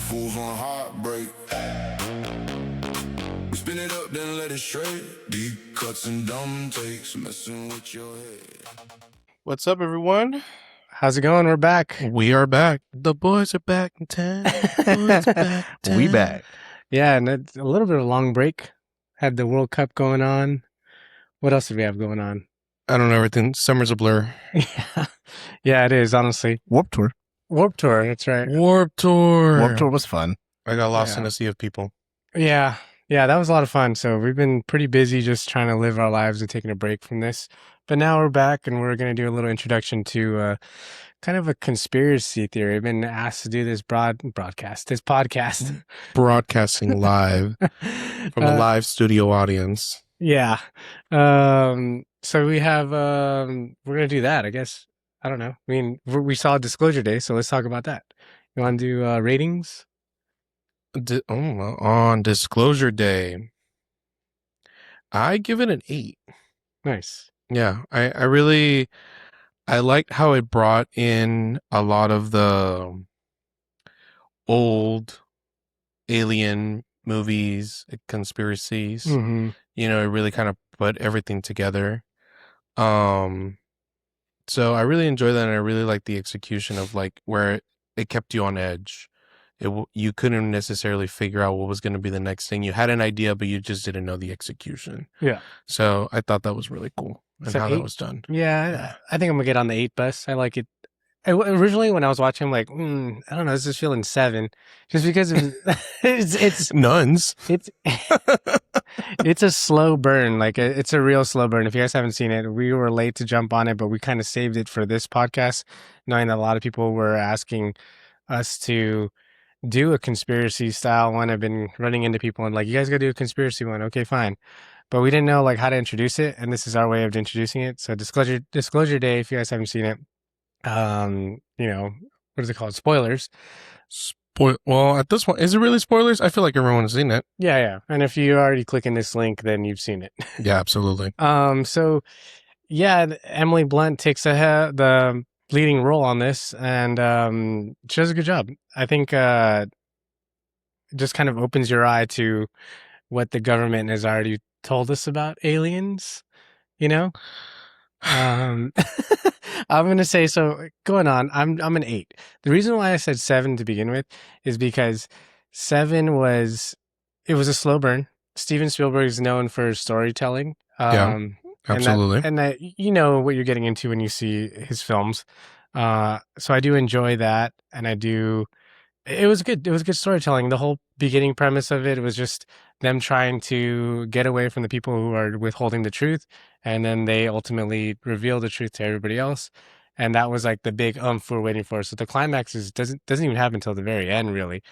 fools on heartbreak. We spin it up, then let it straight. Deep cuts and dumb takes, messing with your head. What's up, everyone? How's it going? We're back. We are back. The boys are back in town. Boys are back in We town. back. Yeah, and it's a little bit of a long break. Had the World Cup going on. What else did we have going on? I don't know everything. Summer's a blur. Yeah, it is, honestly. Warped Tour. Warped Tour, that's right. Warped Tour. Warped Tour was fun. I got lost Yeah. in a sea of people. Yeah, that was a lot of fun. So we've been pretty busy just trying to live our lives and taking a break from this. But now we're back, and we're going to do a little introduction to kind of a conspiracy theory. I've been asked to do this podcast. Broadcasting live from a live studio audience. Yeah. So we have, we're going to do that, I guess. I don't know. I mean, we saw Disclosure Day, so let's talk about that. You want to do ratings? On Disclosure Day, I give it an 8. Nice. Yeah, I liked how it brought in a lot of the old alien movies, conspiracies. Mm-hmm. You know, it really kind of put everything together. So I really enjoy that, and I really like the execution of like where it kept you on edge. You couldn't necessarily figure out what was going to be the next thing. You had an idea, but you just didn't know the execution. Yeah. So I thought that was really cool and So how 8? that was done. Yeah, I think I'm going to get on the 8 bus. I like it. Originally, when I was watching, I'm like, I don't know, this is feeling 7. Just because it's Nuns. It's a slow burn. Like, it's a real slow burn. If you guys haven't seen it, we were late to jump on it, but we kind of saved it for this podcast, knowing that a lot of people were asking us to do a conspiracy style one. I've been running into people and like, you guys got to do a conspiracy one. Okay, fine. But we didn't know like how to introduce it, and this is our way of introducing it. So Disclosure Day, if you guys haven't seen it, you know, what is it called? Spoilers. Well, at this point, is it really spoilers? I feel like everyone's seen it. Yeah. And if you already click in this link, then you've seen it. Yeah, absolutely. So yeah, Emily Blunt takes the leading role on this, and she does a good job. I think it just kind of opens your eye to what the government has already told us about aliens, you know? I'm gonna say, so going on, I'm an 8. The reason why I said 7 to begin with is because 7 was a slow burn. Steven Spielberg is known for storytelling. Absolutely. And that you know what you're getting into when you see his films. So I do enjoy that, and it was good. It was good storytelling. The whole beginning premise of it was just them trying to get away from the people who are withholding the truth, and then they ultimately reveal the truth to everybody else. And that was like the big we're waiting for. So the climax doesn't even happen until the very end, really.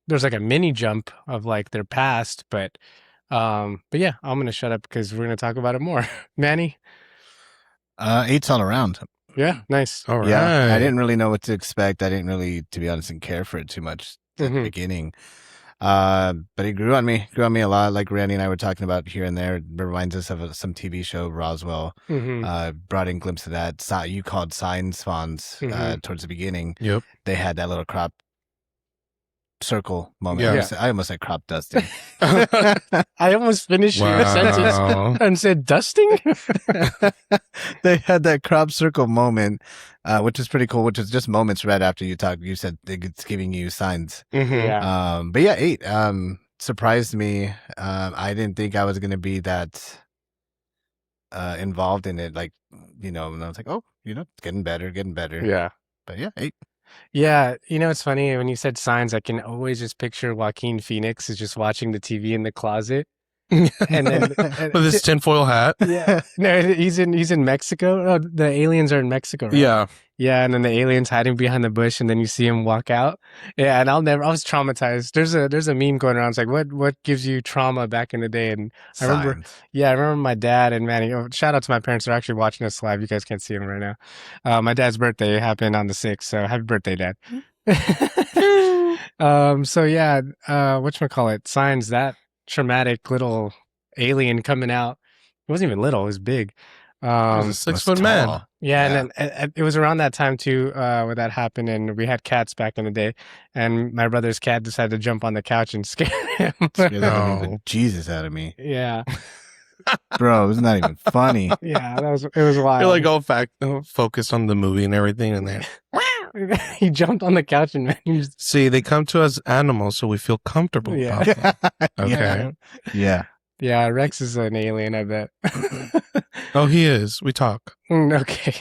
There's like a mini jump of like their past, but yeah, I'm gonna shut up because we're gonna talk about it more. Manny? 8's all around. Yeah, nice. All right. Yeah, I didn't really know what to expect. I didn't really, to be honest, and care for it too much at the beginning. But it grew on me a lot. Like Randy and I were talking about here and there. It reminds us of some TV show, Roswell. Brought in a glimpse of that. You called sign spawns towards the beginning. Yep. They had that little crop circle moment. Yeah. I almost said crop dusting. I almost finished your sentence and said dusting. They had that crop circle moment, which is pretty cool. Which is just moments right after you talked. You said it's giving you signs. Yeah. But yeah, 8 surprised me. I didn't think I was going to be that involved in it. Like, you know, and I was like, oh, you know, it's getting better. Yeah. But yeah, 8. Yeah, you know, it's funny when you said signs, I can always just picture Joaquin Phoenix is just watching the TV in the closet, and then with his tinfoil hat. Yeah, no, he's in Mexico. Oh, the aliens are in Mexico, right? Yeah, and then the aliens hiding behind the bush, and then you see him walk out. Yeah, and I was traumatized. There's a meme going around. It's like, what gives you trauma back in the day? And I remember my dad and Manny. Oh, shout out to my parents. They're actually watching us live. You guys can't see them right now. My dad's birthday happened on the 6th, so happy birthday, Dad. So yeah, whatchamacallit, signs, that traumatic little alien coming out. It wasn't even little, it was big. He was a 6-foot man. Yeah, and then it was around that time too where that happened, and we had cats back in the day, and my brother's cat decided to jump on the couch and scare him. Scared the No. living Jesus out of me. Yeah, Bro, it was not even funny. yeah, it was wild. You're like all focused on the movie and everything, and then He jumped on the couch and see they come to us animals, so we feel comfortable. Yeah. About them. Okay. Yeah. Yeah. Yeah, Rex is an alien, I bet. Oh, he is. We talk. Okay.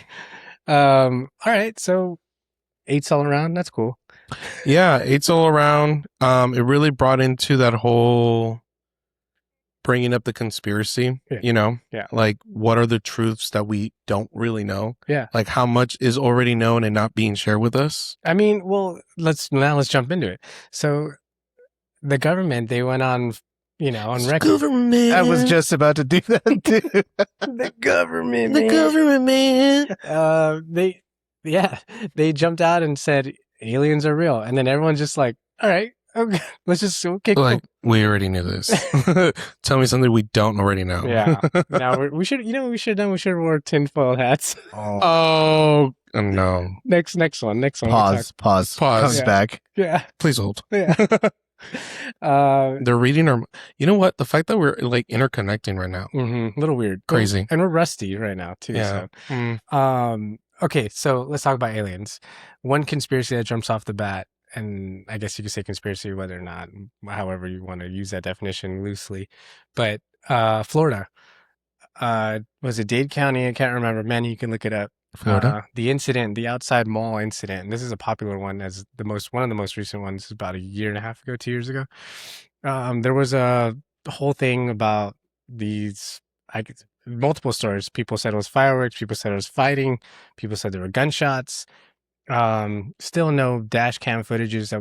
All right, so 8s all around. That's cool. Yeah, 8s all around. It really brought into that whole bringing up the conspiracy. Yeah. You know, Yeah. like what are the truths that we don't really know? Yeah. Like how much is already known and not being shared with us? I mean, well, let's jump into it. So the government, they went on, on record. Government. I was just about to do that too. The government. the government. They jumped out and said aliens are real, and then everyone's just like, all right, okay, cool. Like we already knew this. Tell me something we don't already know. Yeah. Now we should, we should have wore tinfoil hats. Oh no! Next one. Pause. Comes Yeah. back. Yeah. Please hold. Yeah. They're reading our. You know what? The fact that we're like interconnecting right now. A little weird. Crazy. And we're rusty right now too. Yeah. So. Okay, so let's talk about aliens. One conspiracy that jumps off the bat, and I guess you could say conspiracy whether or not, however you want to use that definition loosely, but Florida. Was it Dade County? I can't remember. Man, you can look it up. Florida. The incident, the outside mall incident, and this is a popular one as one of the most recent ones, about 1.5 years ago, 2 years ago. There was a whole thing about these, multiple stories. People said it was fireworks. People said it was fighting. People said there were gunshots. Still no dash cam footages that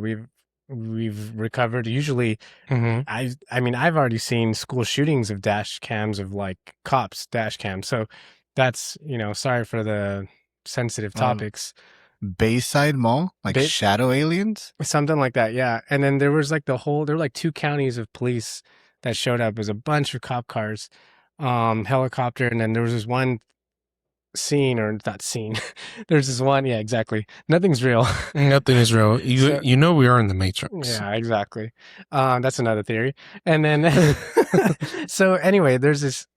we've recovered. Usually, I mean, I've already seen school shootings of dash cams of like cops dash cams. So that's, sorry for the sensitive topics. Bayside Mall? Like shadow aliens? Something like that, yeah. And then there was like there were like 2 counties of police that showed up. It was a bunch of cop cars, helicopter, and then there was this one scene, or not scene. There's this one, yeah, exactly. Nothing's real. Nothing is real. You know we are in the Matrix. Yeah, exactly. That's another theory. And then, so anyway, there's this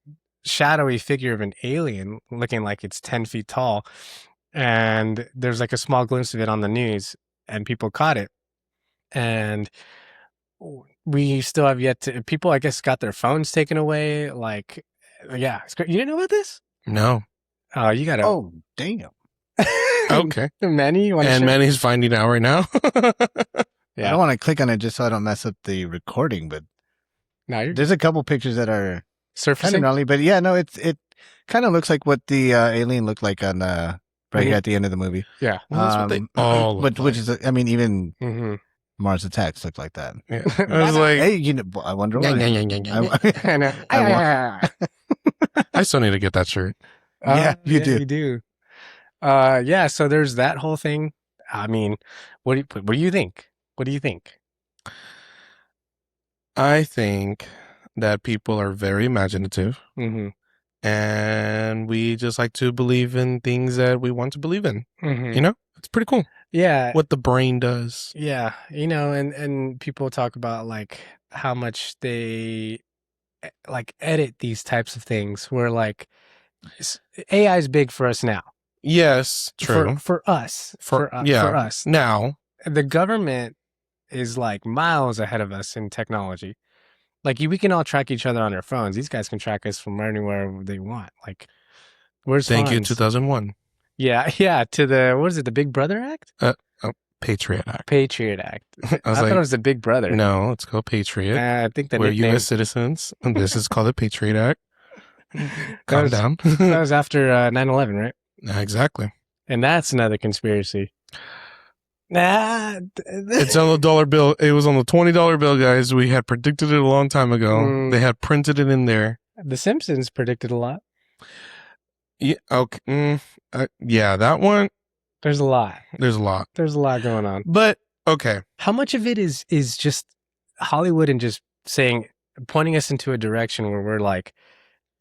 shadowy figure of an alien looking like it's 10 feet tall. And there's like a small glimpse of it on the news, and people caught it. And we still have yet to, people, I guess, got their phones taken away. Like, yeah. You didn't know about this? No. Oh, you got to. Oh, damn. Okay. Manny, you want to And Manny's finding out right now. Yeah. I don't want to click on it just so I don't mess up the recording, but No, you're there's a couple pictures that are kind of surfacing. gnarly. But yeah, no, it kind of looks like what the alien looked like on right here at the end of the movie. Yeah. Well, that's what they all look which is, I mean, even Mm-hmm. Mars Attacks looked like that. Yeah. I was like, Hey, I wonder why. I know. I still need to get that shirt. Yeah, you do. You do. Yeah. So there's that whole thing. I mean, what do you think? What do you think? I think that people are very imaginative, Mm-hmm. and we just like to believe in things that we want to believe in. Mm-hmm. You know, it's pretty cool Yeah. what the brain does. Yeah. And people talk about like how much they like edit these types of things where like AI is big for us now. Yes, true. For us. For us. Now, The government is like miles ahead of us in technology. Like we can all track each other on our phones. These guys can track us from anywhere they want. Like, where's thank you, funds? 2001 Yeah, yeah. To the what is it? The Big Brother Act? Patriot Act. Patriot Act. I was thought like, it was the Big Brother. no, it's called Patriot. I think the We're nickname. U.S. citizens, and this is called the Patriot Act. That Calm was- down. That was after 9/11, right? Exactly. And that's another conspiracy. Nah, It's on the dollar bill. It was on the $20 bill, guys. We had predicted it a long time ago. Mm. They had printed it in there. The Simpsons predicted a lot. Yeah. Okay. Yeah, that one. There's a lot. There's a lot, There's a lot going on. but okay. How much of it is just Hollywood and just pointing us into a direction where we're like,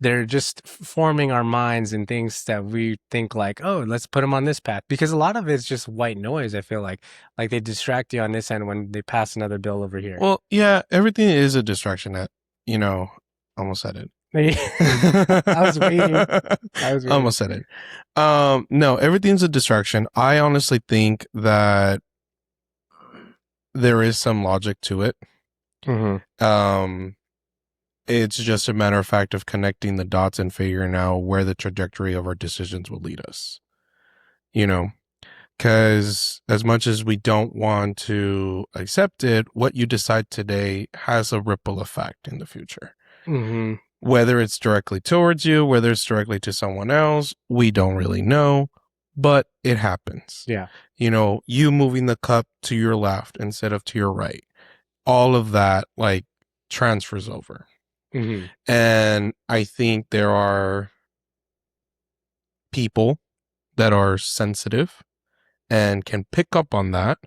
they're just forming our minds and things that we think like, oh, let's put them on this path, because a lot of it's just white noise. I feel like they distract you on this end when they pass another bill over here. Well, yeah, everything is a distraction. That almost said it. I was waiting. Almost said it. No, everything's a distraction. I honestly think that there is some logic to it. Mm-hmm. It's just a matter of fact of connecting the dots and figuring out where the trajectory of our decisions will lead us. Because as much as we don't want to accept it, what you decide today has a ripple effect in the future. Mm-hmm. Whether it's directly towards you, whether it's directly to someone else, we don't really know, but it happens. Yeah. You moving the cup to your left instead of to your right. All of that transfers over. Mm-hmm. And I think there are people that are sensitive and can pick up on that,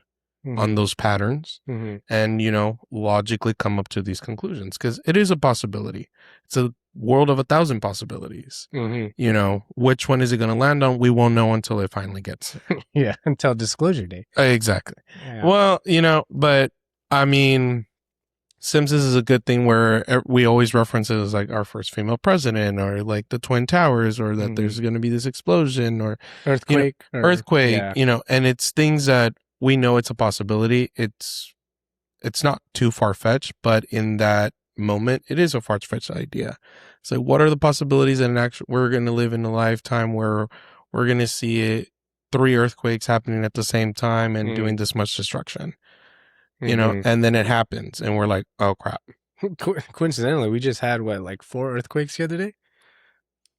on those patterns, and, logically come up to these conclusions, because it is a possibility. It's a world of 1,000 possibilities. Which one is it going to land on? We won't know until it finally gets there. Yeah, until disclosure day. Exactly. Yeah. Well, but I mean, Simpsons is a good thing where we always reference it as our first female president, or the Twin Towers, or that there's going to be this explosion or earthquake, and it's things that we know it's a possibility. It's not too far-fetched, but in that moment, it is a far-fetched idea. So what are the possibilities that we're going to live in a lifetime where we're going to see 3 earthquakes happening at the same time and doing this much destruction? And then it happens and we're like, oh crap. Coincidentally, we just had 4 earthquakes the other day.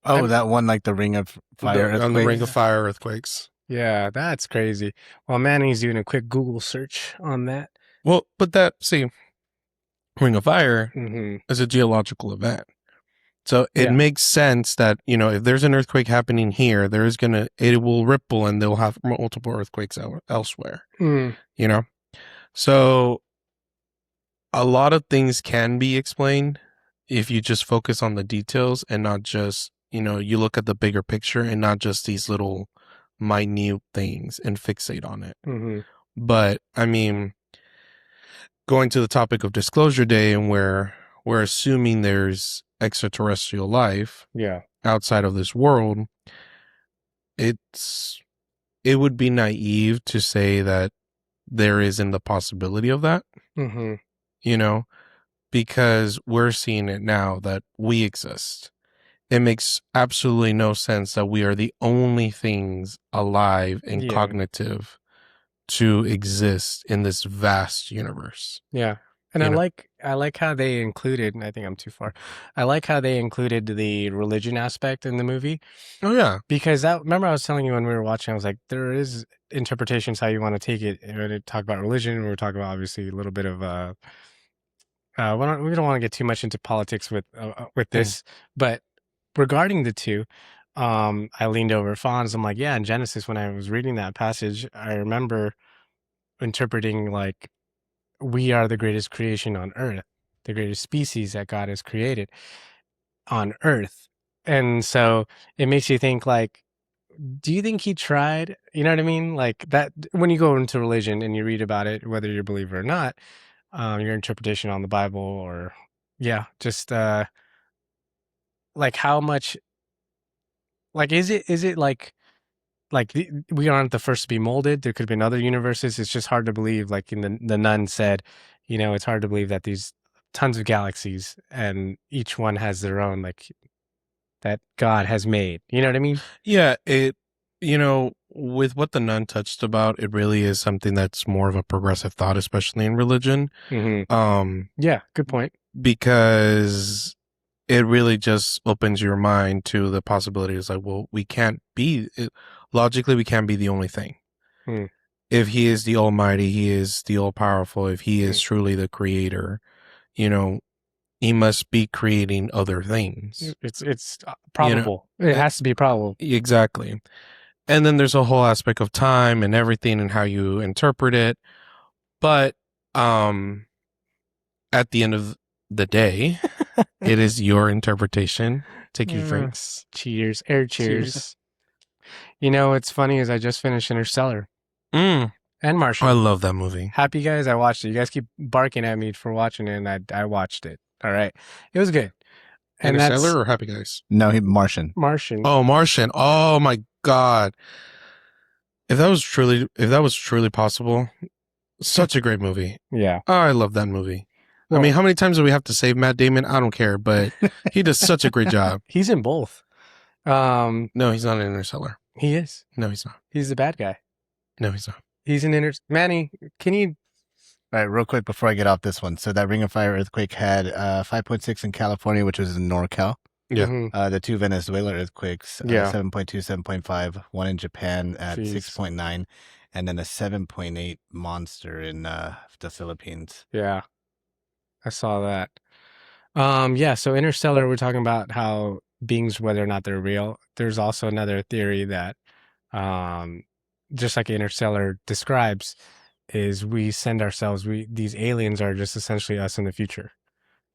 Oh, that one, the Ring of Fire earthquake? On the Ring of Fire earthquakes. Yeah, that's crazy. Well, Manning's doing a quick Google search on that. Well, but Ring of Fire is a geological event. So it makes sense that, if there's an earthquake happening here, it will ripple and they'll have multiple earthquakes elsewhere, So a lot of things can be explained if you just focus on the details and not just, you look at the bigger picture and not just these little minute things and fixate on it. But I mean, going to the topic of Disclosure Day, and where we're assuming there's extraterrestrial life outside of this world, it would be naive to say that there isn't the possibility of that, because we're seeing it now that we exist. It makes absolutely no sense that we are the only things alive and cognitive to exist in this vast universe. Yeah. And I like how they included, and I think I'm too far. I like how they included the religion aspect in the movie. Oh yeah. Because remember I was telling you when we were watching, I was like, there is interpretations how you want to take it. And when we talk about religion, we were talking about obviously a little bit of we don't want to get too much into politics with this, but regarding the two, I leaned over Fonz. I'm like, yeah, in Genesis, when I was reading that passage, I remember interpreting we are the greatest creation on earth, the greatest species that God has created on earth. And so it makes you think do you think he tried? You know what I mean? That when you go into religion and you read about it, whether you're a believer or not, your interpretation on the Bible, or just how much is it we aren't the first to be molded? There could have been other universes. It's just hard to believe, in the Nun said, it's hard to believe that these tons of galaxies and each one has their own that God has made. You know what I mean? Yeah, with what the Nun touched about, it really is something that's more of a progressive thought, especially in religion. Yeah, good point. Because it really just opens your mind to the possibilities. Logically, we can't be the only thing. If he is the Almighty, he is the all-powerful. If he is truly the creator, he must be creating other things. It's probable. It has to be probable. Exactly. And then there's a whole aspect of time and everything and how you interpret it. But at the end of the day, it is your interpretation Take your drinks. Cheers. Air cheers. Cheers. You know, what's funny is I just finished Interstellar Mm. and Martian. I love that movie. Happy guys, I watched it. You guys keep barking at me for watching it, and I watched it. All right. It was good. And Interstellar that's or Happy Guys? No, Martian. Martian. Oh, Martian. Oh my God. If that was truly possible, such a great movie. Yeah. Oh, I love that movie. Well, I mean, how many times do we have to save Matt Damon? I don't care, but he does such a great job. he's in both. No, he's not in Interstellar. He is. No, he's not. He's the bad guy. No, he's not. He's in Manny, can you? All right, real quick before I get off this one. So that Ring of Fire earthquake had 5.6 in California, which was in NorCal. Yeah. Mhm. The 2 Venezuela earthquakes, Yeah. 7.2, 7.5, one in Japan at Jeez. 6.9, and then a 7.8 monster in the Philippines. Yeah. I saw that. Yeah, so Interstellar, we're talking about how beings, whether or not they're real. There's also another theory that, just like Interstellar describes, is we send ourselves, these aliens are just essentially us in the future.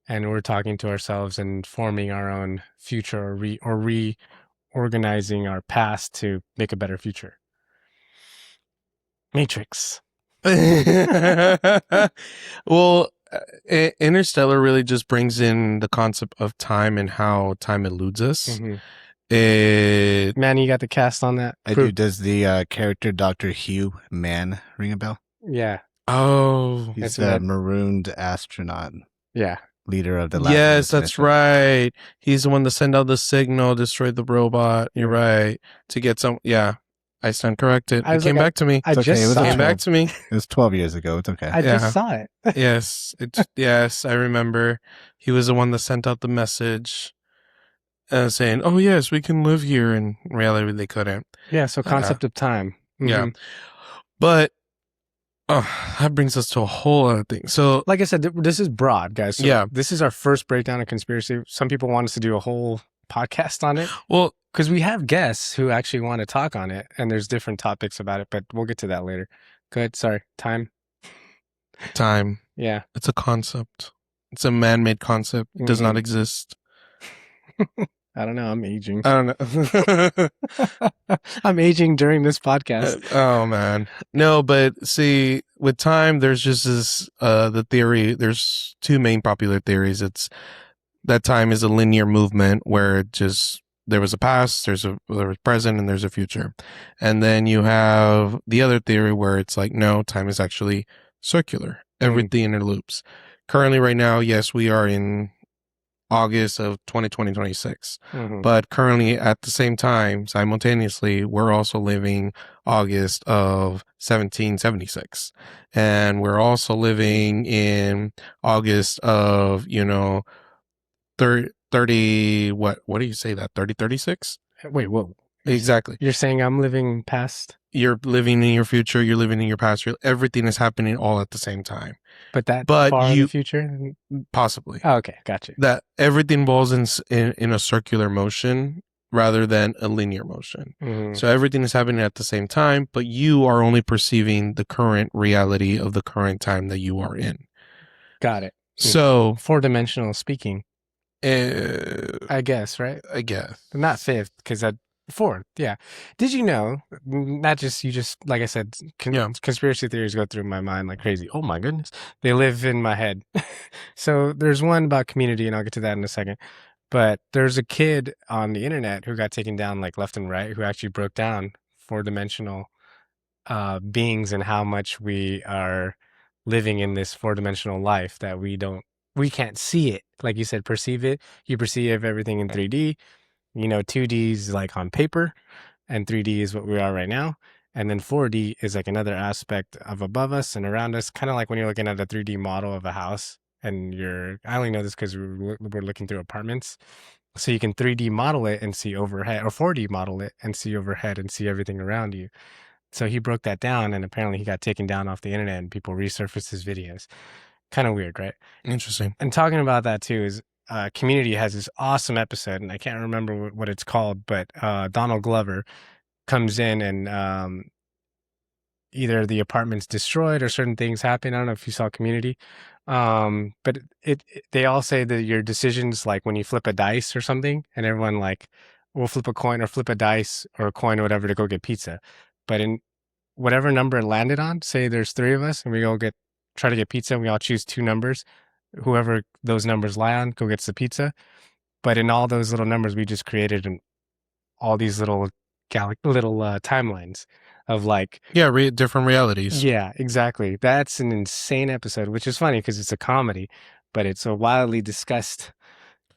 And we're talking to ourselves and forming our own future or reorganizing our past to make a better future. Matrix. Well, Interstellar really just brings in the concept of time and how time eludes us. Mhm. It Man, you got the cast on that? I do. Does the character Dr. Hugh Mann ring a bell? Yeah. oh He's It's the Med- marooned astronaut, Yeah. leader of the last yes, that's mission. right. He's the one that sent out the signal, destroyed the robot. You're right. To get some, yeah, I stand corrected. I It was came like, back to me. I It's okay, just it was saw a Came it. back to me. It was 12 years ago. It's okay. I Yeah. just saw it. Yes, yes, I remember. He was the one that sent out the message, saying, "Oh yes, we can live here." In reality, they couldn't. Yeah, so concept of time. Yeah. Mhm. But that brings us to a whole other thing. So Like I said, this is broad, guys. So Yeah. this is our first breakdown of conspiracy. Some people want us to do a whole podcast on it well, because we have guests who actually want to talk on it, and there's different topics about it, but we'll get to that later. Good. Sorry. Time. time. Yeah. It's a concept. It's a man-made concept. It does not Mhm. exist. I don't know. I'm aging. I don't know. I'm aging during this podcast. Oh man, no. But see, with time, there's just this. The theory. There's two main popular theories. It's that time is a linear movement where it just there was a past, there was present, and there's a future. And then you have the other theory where it's like, no, time is actually circular. Everything interloops. Currently, right now, yes, we are in August of 2026. Mhm. But currently, at the same time, simultaneously, we're also living August of 1776. And we're also living in August of, 30, what do you say that? 3036? Wait, whoa. Exactly. You're saying I'm living past, You're living in your future, you're living in your past, everything is happening all at the same time. but that But far in you- the future? Possibly. Oh, okay. Gotcha. That everything involves in a circular motion rather than a linear motion. Mhm. So everything is happening at the same time, but you are only perceiving the current reality of the current time that you are in. Got it. So, 4-dimensional speaking, I I guess, right? guess. Not fifth, because that fourth. Yeah. Did you know? Not just you. Just like I said, Yeah. conspiracy theories go through my mind like crazy. Oh my goodness, they live in my head. So there's one about community, and I'll get to that in a second. But there's a kid on the internet who got taken down like left and right, who actually broke down 4-dimensional beings and how much we are living in this 4-dimensional life that we can't see it. Like you said, perceive it. You perceive everything in 3D. 2D is like on paper, and 3D is what we are right now. And then 4D is like another aspect of above us and around us, kind of like when you're looking at a 3D model of a house. And I only know this because we're looking through apartments. So you can 3D model it and see overhead, or 4D model it and see overhead and see everything around you. So he broke that down, and apparently he got taken down off the internet, and people resurfaced his videos. Kind of weird, right? Interesting. And talking about that too is Community has this awesome episode, and I can't remember what it's called, but Donald Glover comes in and either the apartment's destroyed or certain things happen. I don't know if you saw Community, but they all say that your decisions, like when you flip a dice or something, and everyone like will flip a coin or flip a dice or a coin or whatever to go get pizza, but in whatever number it landed on, say there's 3 of us and we try to get pizza, and we all choose 2 numbers. Whoever those numbers lie on, go gets the pizza. But in all those little numbers, we just created all these little timelines of like, Yeah, different realities. yeah, exactly. That's an insane episode, which is funny because it's a comedy, but it's a wildly discussed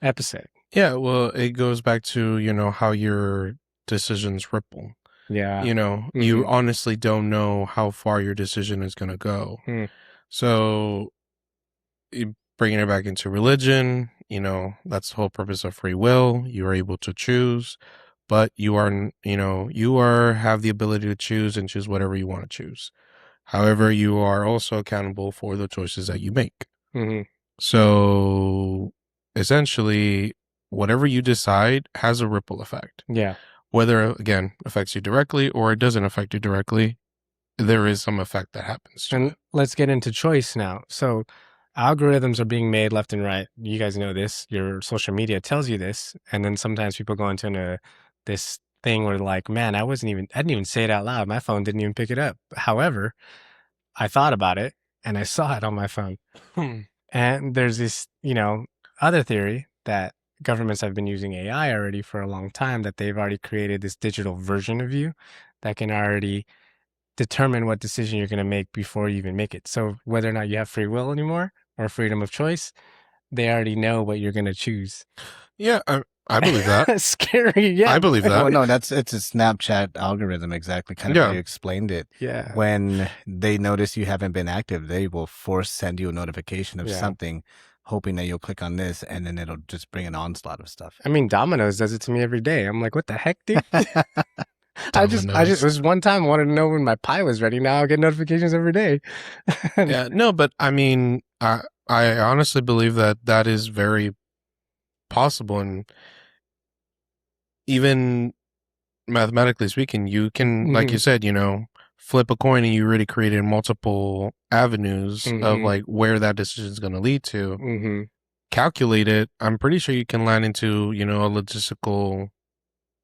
episode. Yeah, well, it goes back to, how your decisions ripple. Yeah. You honestly don't know how far your decision is going to go. So bringing it back into religion, that's the whole purpose of free will. You are able to choose, but you have the ability to choose and choose whatever you want to choose. However, you are also accountable for the choices that you make. So essentially, whatever you decide has a ripple effect. Yeah. Whether, again, affects you directly or it doesn't affect you directly, there is some effect that happens to it. Let's get into choice now. So algorithms are being made left and right. You guys know this. Your social media tells you this. And then sometimes people go into this thing where like, man, I didn't even say it out loud. My phone didn't even pick it up. However, I thought about it and I saw it on my phone. And there's this, other theory that governments have been using AI already for a long time, that they've already created this digital version of you that can already determine what decision you're going to make before you even make it. So whether or not you have free will anymore or freedom of choice, they already know what you're going to choose. Yeah, I believe that. Scary, yeah. I believe that. Oh no, it's a Snapchat algorithm, exactly. Kind of how you explained it. Yeah. When they notice you haven't been active, they will send you a notification of something, hoping that you'll click on this, and then it'll just bring an onslaught of stuff. I mean, Domino's does it to me every day. I'm like, what the heck, dude? I just it was one time I wanted to know when my pie was ready. Now I get notifications every day. Yeah, no, but I mean, I honestly believe that is very possible, and even mathematically speaking, you can, like you said, flip a coin and you already created multiple avenues of like where that decision is going to lead to. Calculate it. I'm pretty sure you can land into, a logistical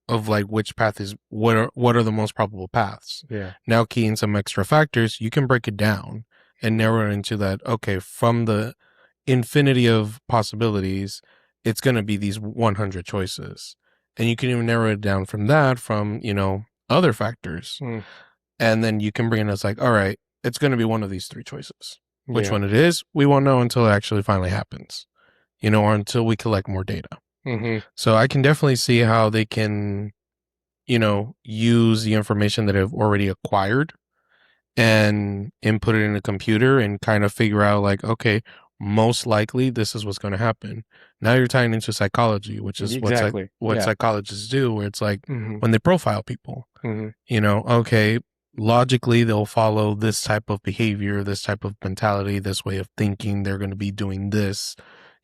of like which path is what are the most probable paths. Yeah. Now key in some extra factors, you can break it down and narrow it into that, okay, from the infinity of possibilities, it's going to be these 100 choices. And you can even narrow it down from that, from, other factors. And then you can bring in, it's like, all right, it's going to be one of these 3 choices. Which one it is, we won't know until it actually finally happens, or until we collect more data. So I can definitely see how they can, use the information that I've already acquired and input it in a computer and kind of figure out like, okay, most likely this is what's going to happen. Now you're tying into psychology, which is what psychologists do, where it's like when they profile people, okay, logically they'll follow this type of behavior, this type of mentality, this way of thinking, they're going to be doing this,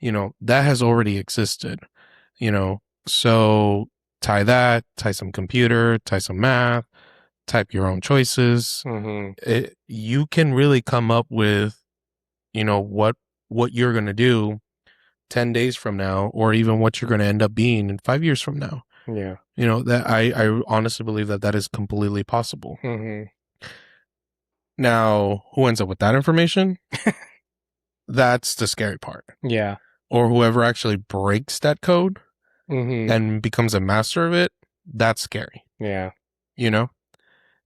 that has already existed. So tie some computer, tie some math, type your own choices. You can really come up with, what you're going to do 10 days from now, or even what you're going to end up being in 5 years from now. Yeah. That I honestly believe that is completely possible. Now, who ends up with that information? That's the scary part. Yeah. Or whoever actually breaks that code and becomes a master of it, that's scary. Yeah.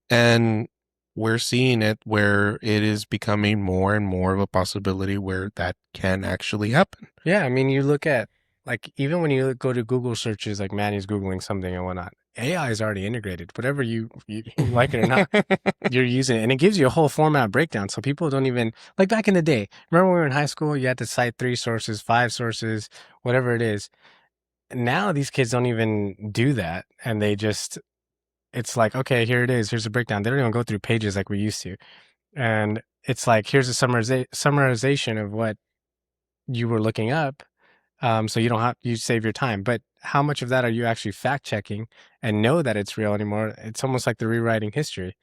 And we're seeing it where it is becoming more and more of a possibility where that can actually happen. Yeah. I mean, you look at, like, even when you go to Google searches, like Manny's Googling something and whatnot, AI is already integrated. Whatever you like it or not, you're using it. And it gives you a whole format breakdown. So people don't even, like back in the day, remember when we were in high school, you had to cite 3 sources, 5 sources, whatever it is. Now these kids don't even do that. And they just, it's like, okay, here it is. Here's a breakdown. They don't even go through pages like we used to. And it's like, here's a summarization of what you were looking up. So you save your time. But how much of that are you actually fact checking and know that it's real anymore? It's almost like they're rewriting history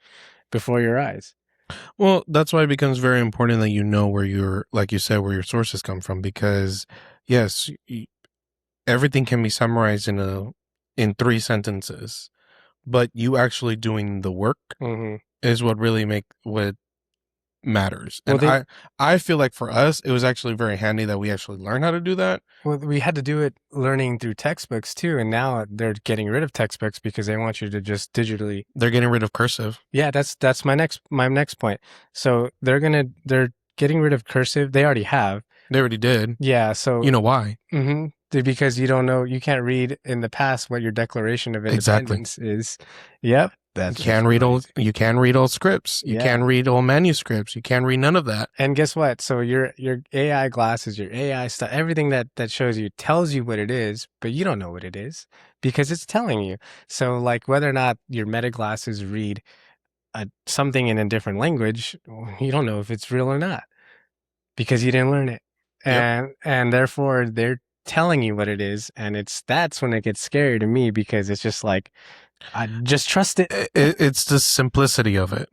before your eyes. Well, that's why it becomes very important that you know where your, like you said, where your sources come from, because yes, everything can be summarized in 3 sentences, but you actually doing the work is what really what matters. Well, And I feel like for us, it was actually very handy that we actually learned how to do that. Well, we had to do it learning through textbooks too, and now they're getting rid of textbooks because they want you to just digitally. They're getting rid of cursive. Yeah, that's my next point. So they're getting rid of cursive. They already have. They already did. Yeah, so You know why? Because you don't know, you can't read in the past what your Declaration of Independence is. Yep. You can read old scripts. You can read old manuscripts. You can read none of that. And guess what? So your AI glasses, your AI stuff, everything that shows you tells you what it is, but you don't know what it is because it's telling you. So like whether or not your Meta glasses read something in a different language, you don't know if it's real or not because you didn't learn it. And therefore they're telling you what it is, and that's when it gets scary to me because it's just like I just trust it. It's the simplicity of it.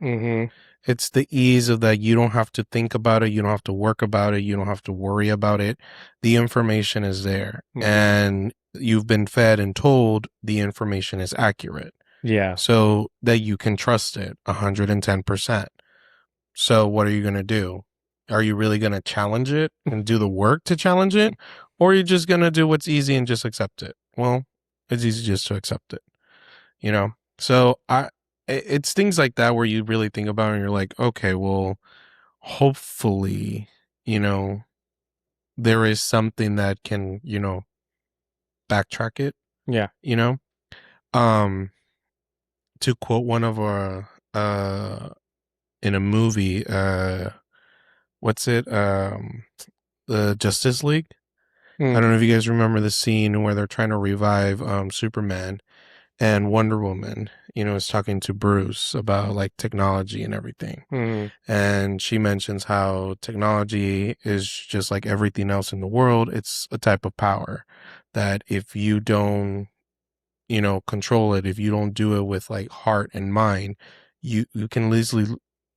It's the ease of that. You don't have to think about it. You don't have to work about it. You don't have to worry about it. The information is there, and you've been fed and told the information is accurate. Yeah. So that you can trust it 110%. So what are you going to do? Are you really going to challenge it and do the work to challenge it? Or are you just going to do what's easy and just accept it? Well, it's easy just to accept it, you know? So it's things like that where you really think about it and you're like, okay, well, hopefully, you know, there is something that can, you know, backtrack it. Yeah. You know? To quote one of our, in a movie, what's it? The Justice League. I don't know if you guys remember the scene where they're trying to revive Superman, and Wonder Woman, you know, is talking to Bruce about like technology and everything. And she mentions how technology is just like everything else in the world. It's a type of power that if you don't, you know, control it, if you don't do it with like heart and mind, you can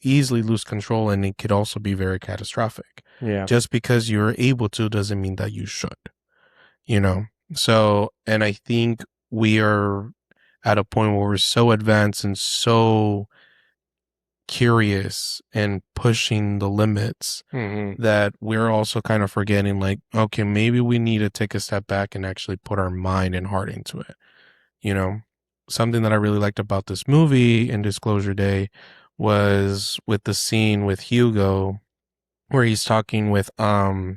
easily lose control, and it could also be very catastrophic. Yeah. Just because you're able to doesn't mean that you should, you know? So, and I think we are at a point where we're so advanced and so curious and pushing the limits that we're also kind of forgetting like, okay, maybe we need to take a step back and actually put our mind and heart into it. You know, something that I really liked about this movie in Disclosure Day was with the scene with Hugo where he's talking with I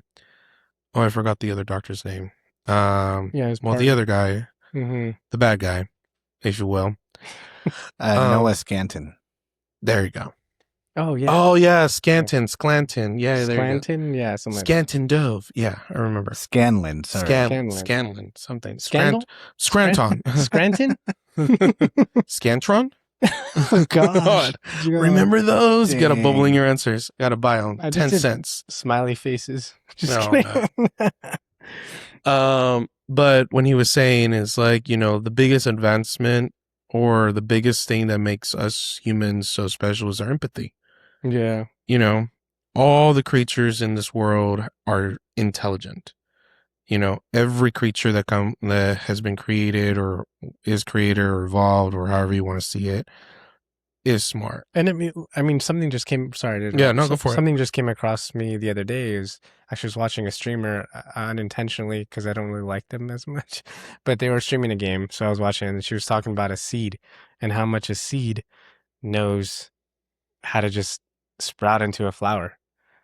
forgot the other doctor's name. The other guy, the bad guy, if you will. Noah Scanton. There you go. Oh yeah. Oh yeah, Sclanton. Yeah, there you go. Sclanton, yeah, something Scanton Dove. Yeah, I remember. Scanlon, sorry. Scanlon, something. Scandal? Scranton. Scranton? Scantron? Oh God. Remember those? Dang. You gotta bubble in your answers. Gotta buy them. I just 10 did cents. Smiley faces. Just No, kidding. but when he was saying is like, you know, the biggest advancement or the biggest thing that makes us humans so special is our empathy. Yeah. You know, all the creatures in this world are intelligent. You know, every creature that has been created or is created or evolved or however you want to see it is smart. And I mean, something just came. Sorry. Yeah, no, go for it. Something just came across me the other day. I was watching a streamer unintentionally because I don't really like them as much, but they were streaming a game, so I was watching, and she was talking about a seed and how much a seed knows how to just sprout into a flower.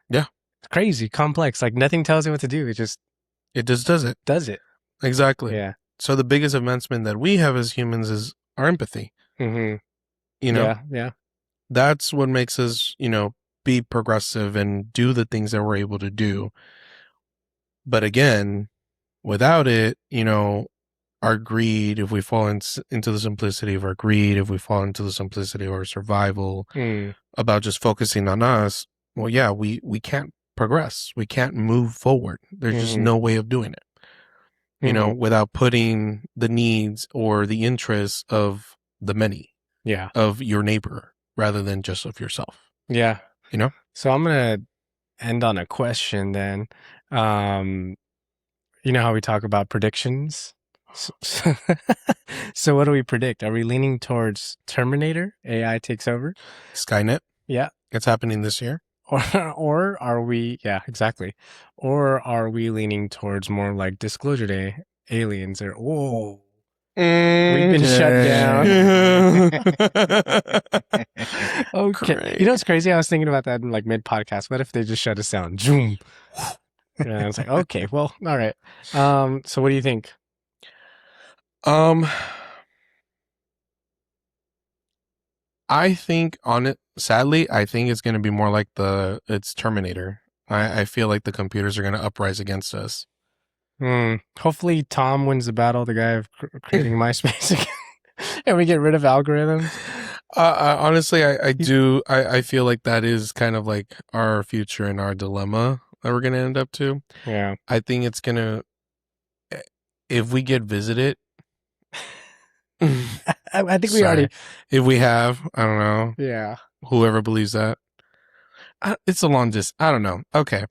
Yeah, it's crazy, complex. Like nothing tells it what to do. It just does it. Does it exactly? Yeah. So the biggest advancement that we have as humans is our empathy. You know, yeah. That's what makes us, you know, be progressive and do the things that we're able to do. But again, without it, you know, our greed, if we fall into the simplicity of our greed, if we fall into the simplicity of our survival, about just focusing on us, well, yeah, we can't progress. We can't move forward. There's just no way of doing it, you know, without putting the needs or the interests of the many. Yeah. Of your neighbor rather than just of yourself. Yeah. You know? So I'm gonna end on a question then. You know how we talk about predictions? So what do we predict? Are we leaning towards Terminator? AI takes over? Skynet. Yeah. It's happening this year. Or are we, yeah, exactly. Or are we leaning towards more like Disclosure Day, aliens, or, whoa, we've been shut down. Okay. Great. You know what's crazy? I was thinking about that in like mid podcast. What if they just shut us down? Zoom. And I was like, okay, well, all right. So what do you think? I think sadly, I think it's going to be more like it's Terminator. I feel like the computers are going to uprise against us. Hopefully Tom wins the battle, the guy of creating MySpace again, and we get rid of algorithms. Honestly, I feel like that is kind of like our future and our dilemma that we're going to end up to. Yeah. I think it's going to, if we get visited, I think we already, if we have, I don't know. yeah. Whoever believes that. It's a long distance. I don't know. Okay.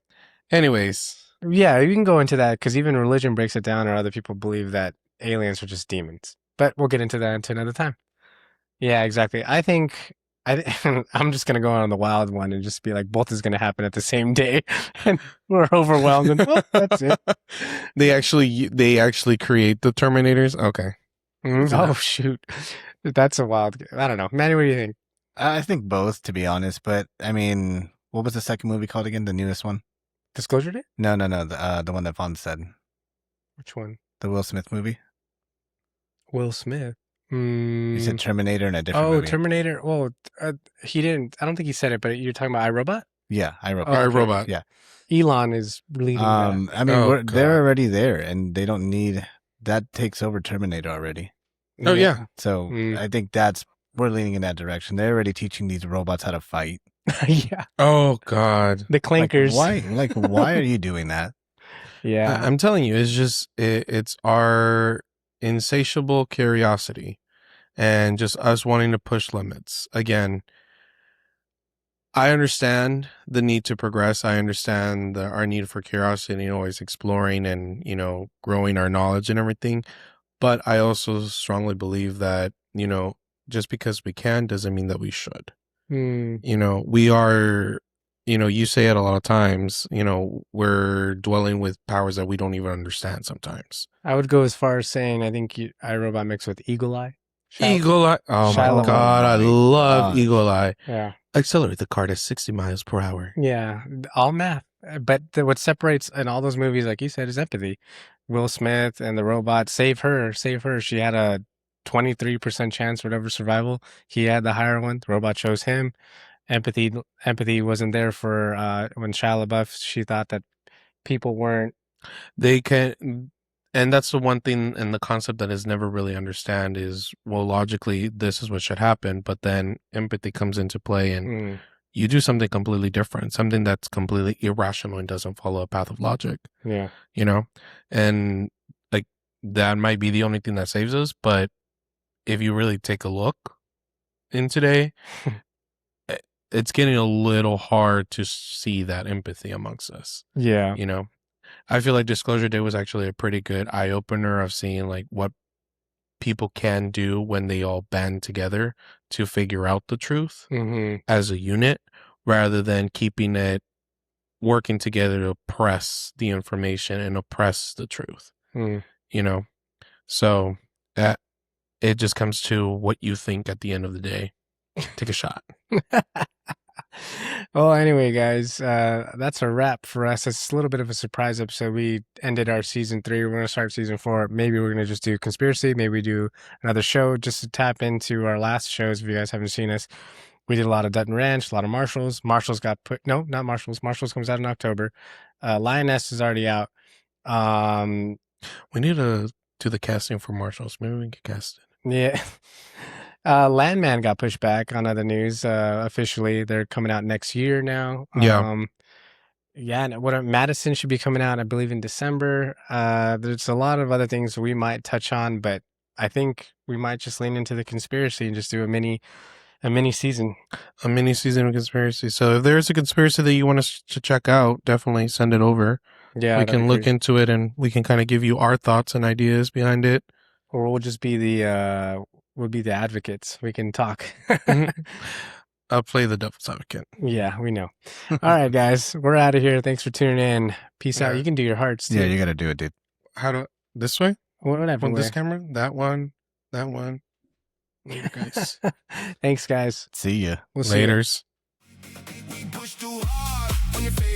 Anyways. Yeah, you can go into that because even religion breaks it down, or other people believe that aliens are just demons. But we'll get into that another time. Yeah, exactly. I think I'm just gonna go on the wild one and just be like, both is gonna happen at the same day, and we're overwhelmed. And, well, that's it. They actually create the Terminators. Okay. Oh shoot, that's a wild. I don't know, Manny. What do you think? I think both, to be honest. But I mean, what was the second movie called again? The newest one? Disclosure Day? No. The one that Vaughn said. Which one? The Will Smith movie. Will Smith. You said Terminator in a different movie. Terminator. Well, he didn't. I don't think he said it, but you're talking about iRobot? Yeah, iRobot. Oh, okay. iRobot. Yeah. Elon is leading that. I mean, they're already there, and they don't need that. Takes over Terminator already. Oh yeah. So I think we're leaning in that direction. They're already teaching these robots how to fight. Yeah. Oh god. The clankers. Why are you doing that? Yeah. I'm telling you, it's just it's our insatiable curiosity and just us wanting to push limits. Again, I understand the need to progress. I understand our need for curiosity and always exploring and, growing our knowledge and everything. But I also strongly believe that, just because we can doesn't mean that we should. We are, you say it a lot of times, we're dwelling with powers that we don't even understand sometimes. I would go as far as saying I think iRobot mixed with Eagle Eye. Eagle Eye. Oh my God. I love Eagle Eye. Yeah. Accelerate the car to 60 miles per hour. Yeah. All math. But what separates in all those movies, like you said, is empathy. Will Smith and the robot, save her. She had a 23% chance, whatever, survival. He had the higher one. The robot chose him. Empathy wasn't there for when Shia LaBeouf, she thought that people weren't. They can, and that's the one thing and the concept that is never really understand is, well, logically, this is what should happen, but then empathy comes into play and you do something completely different, something that's completely irrational and doesn't follow a path of logic. Yeah. And like that might be the only thing that saves us, but if you really take a look in today, it's getting a little hard to see that empathy amongst us. Yeah. I feel like Disclosure Day was actually a pretty good eye opener of seeing like what people can do when they all band together to figure out the truth as a unit, rather than keeping it working together to oppress the information and oppress the truth. So that it just comes to what you think at the end of the day. Take a shot. Well, anyway, guys, that's a wrap for us. It's a little bit of a surprise episode. We ended our season 3. We're going to start season 4. Maybe we're going to just do Conspiracy. Maybe we do another show just to tap into our last shows. If you guys haven't seen us, we did a lot of Dutton Ranch, a lot of Marshalls. Marshalls got put. No, not Marshalls. Marshalls comes out in October. Lioness is already out. We need to do the casting for Marshalls. Maybe we can cast it. Yeah. Landman got pushed back on other news. Officially, they're coming out next year now. Yeah. Madison should be coming out, I believe, in December. There's a lot of other things we might touch on, but I think we might just lean into the conspiracy and just do a mini A mini season. A mini season of conspiracy. So if there's a conspiracy that you want us to check out, definitely send it over. Yeah, We that'd can be look great. into it and we can kind of give you our thoughts and ideas behind it. Or we'll just be the advocates. We can talk. I'll play the devil's advocate. Yeah, we know. All right, guys, we're out of here. Thanks for tuning in. Peace out. Yeah. You can do your hearts too. Yeah, you got to do it, dude. How do this way? Whatever. On this way. camera? That one. Later, guys. Thanks, guys. See ya. We'll see you. Laters. We push too hard on your face.